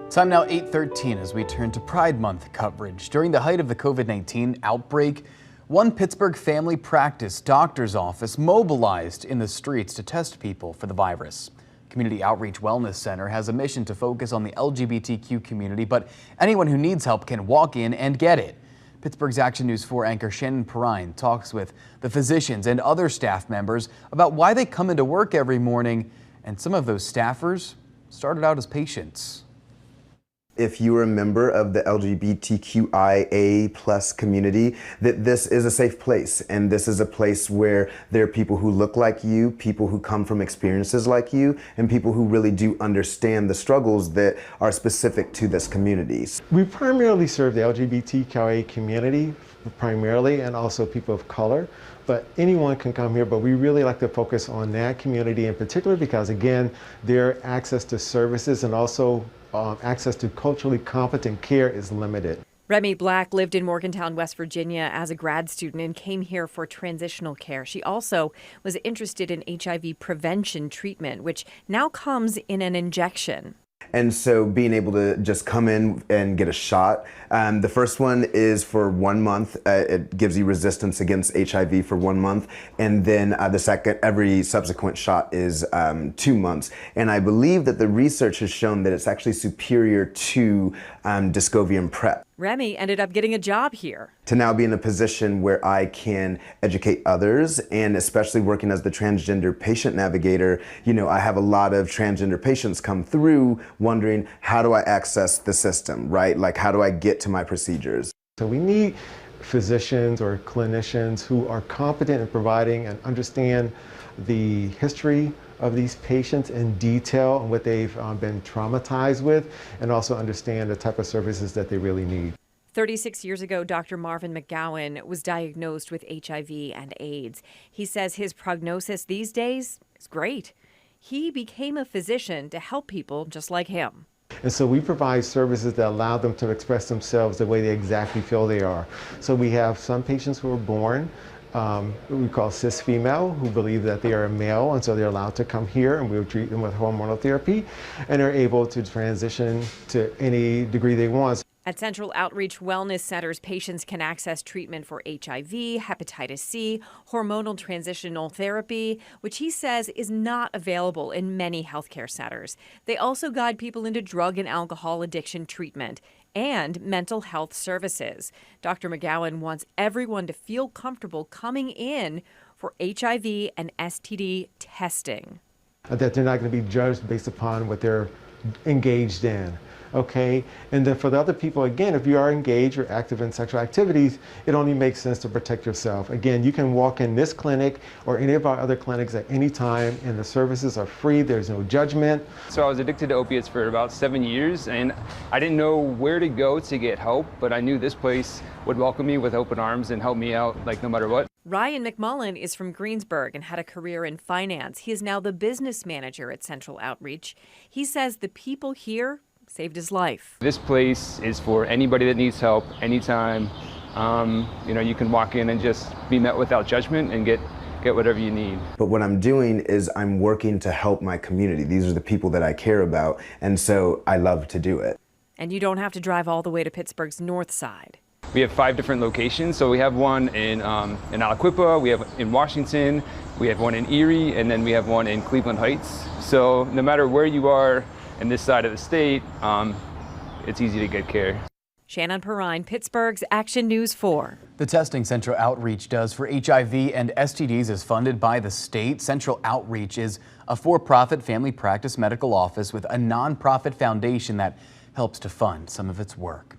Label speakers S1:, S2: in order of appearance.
S1: Time now 8:13 as we turn to Pride Month coverage. During the height of the COVID-19 outbreak, one Pittsburgh family practice doctor's office mobilized in the streets to test people for the virus. Community Outreach Wellness Center has a mission to focus on the LGBTQ community, but anyone who needs help can walk in and get it. Pittsburgh's Action News 4 anchor Shannon Perrine talks with the physicians and other staff members about why they come into work every morning, and some of those staffers started out as patients.
S2: If you are a member of the LGBTQIA+ community, that this is a safe place, and this is a place where there are people who look like you, people who come from experiences like you, and people who really do understand the struggles that are specific to this community.
S3: We primarily serve the LGBTQIA community, primarily, and also people of color. But anyone can come here, but we really like to focus on that community in particular because, again, their access to services and also access to culturally competent care is limited.
S4: Remy Black lived in Morgantown, West Virginia as a grad student and came here for transitional care. She also was interested in HIV prevention treatment, which now comes in an injection.
S2: And so being able to just come in and get a shot. The first one is for 1 month. It gives you resistance against HIV for 1 month. And then every subsequent shot is 2 months. And I believe that the research has shown that it's actually superior to Discovium PrEP.
S4: Remy ended up getting a job here.
S2: To now be in a position where I can educate others, and especially working as the transgender patient navigator, I have a lot of transgender patients come through wondering, how do I access the system, right? Like, how do I get to my procedures?
S3: So we need physicians or clinicians who are competent in providing and understand the history of these patients in detail and what they've been traumatized with, and also understand the type of services that they really need.
S4: 36 years ago, Dr. Marvin McGowan was diagnosed with HIV and AIDS. He says his prognosis these days is great. He became a physician to help people just like him.
S3: And so we provide services that allow them to express themselves the way they exactly feel they are. So we have some patients who are born we call cis female, who believe that they are a male, and so they're allowed to come here and we'll treat them with hormonal therapy, and they're able to transition to any degree they want.
S4: At Central Outreach Wellness Centers, patients can access treatment for HIV, hepatitis C, hormonal transitional therapy, which he says is not available in many healthcare centers. They also guide people into drug and alcohol addiction treatment and mental health services. Dr. McGowan wants everyone to feel comfortable coming in for HIV and STD testing.
S3: That they're not going to be judged based upon what they're engaged in. Okay, and then for the other people, again, if you are engaged or active in sexual activities, it only makes sense to protect yourself. Again, you can walk in this clinic or any of our other clinics at any time, and the services are free. There's no judgment.
S5: So I was addicted to opiates for about 7 years, and I didn't know where to go to get help, but I knew this place would welcome me with open arms and help me out, like, no matter what.
S4: Ryan McMullen is from Greensburg and had a career in finance. He is now the business manager at Central Outreach. He says the people here saved his life.
S5: This place is for anybody that needs help anytime. You can walk in and just be met without judgment and get whatever you need.
S2: But what I'm doing is I'm working to help my community. These are the people that I care about, and so I love to do it.
S4: And you don't have to drive all the way to Pittsburgh's north side.
S5: We have 5 different locations. So we have one in Aliquippa, we have in Washington, we have one in Erie, and then we have one in Cleveland Heights. So no matter where you are in this side of the state, it's easy to get care.
S4: Shannon Perrine, Pittsburgh's Action News 4.
S1: The testing Central Outreach does for HIV and STDs is funded by the state. Central Outreach is a for-profit family practice medical office with a nonprofit foundation that helps to fund some of its work.